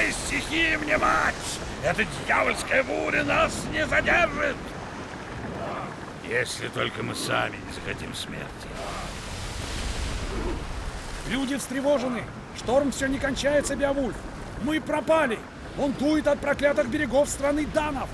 Пускай стихия мне мать! Эта дьявольская буря нас не задержит! Если только мы сами не захотим смерти. Люди встревожены. Шторм все не кончается, Беовульф. Мы пропали. Он дует от проклятых берегов страны Данов.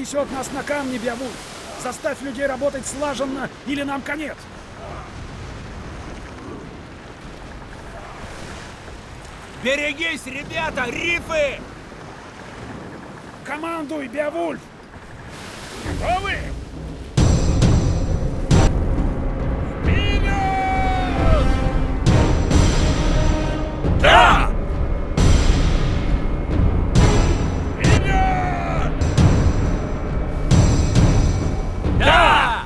несет нас на камни, Беовульф. Заставь людей работать слаженно, или нам конец. Берегись, ребята! Рифы! Командуй, Беовульф! Готовы? Вперед! Да! Вперед! Да!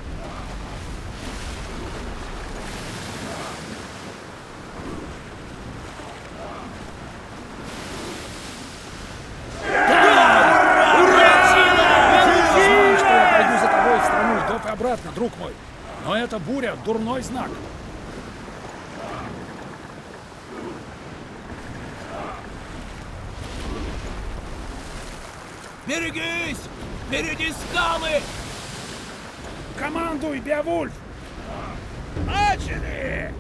Знаю, что я пойду за тобой в страну льдов и обратно, друг мой. Но эта буря — дурной знак. Берегись! Впереди скалы! Командуй, Беовульф! Начали!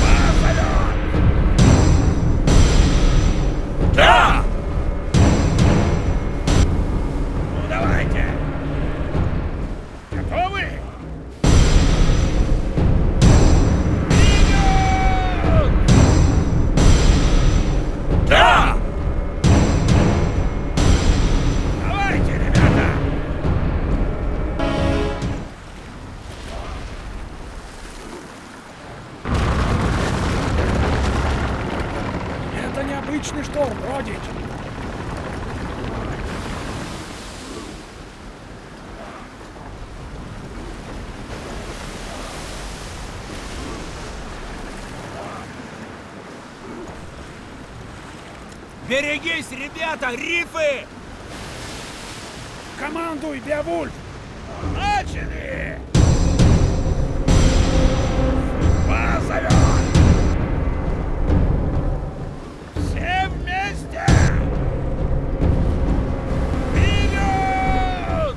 Позовет! Да! Ну, давайте! Готовы? Вперед! Да! Давайте, ребята! Это необычный шторм, Родич. Берегись, ребята! Рифы! Командуй, Беовульф! Начали! Позовет! Все вместе! Вперед!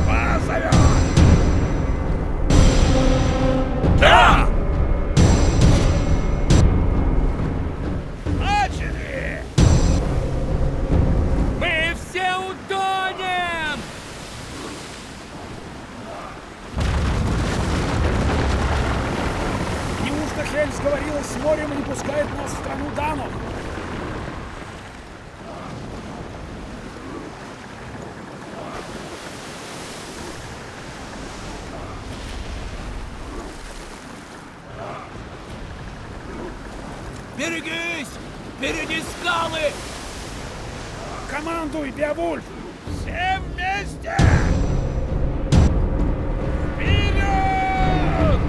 Позовет! Да! Начали! Мы все утонем! Неужто Хель сговорилась с морем и не пускает нас в страну Данов? Берегись! Впереди скалы! Командуй, Беовульф! Все вместе! Вперед!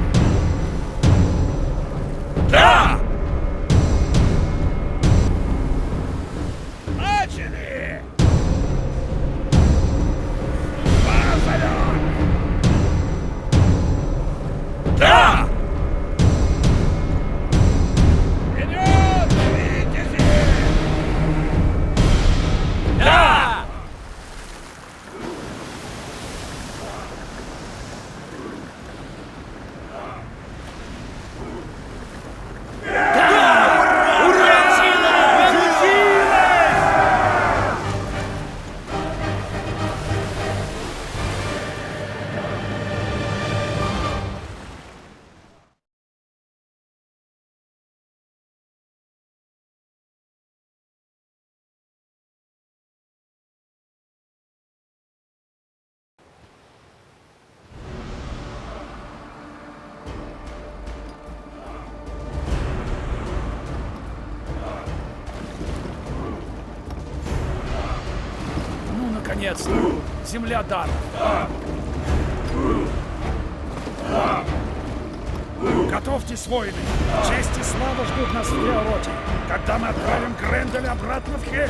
Да! Начали! Позовет! Да! Вперед, витязи! Да! Ну, наконец-то! Земля Данов! Готовьтесь, воины! Честь и слава ждут нас в Геороте, когда мы отправим Гренделя обратно в Хель!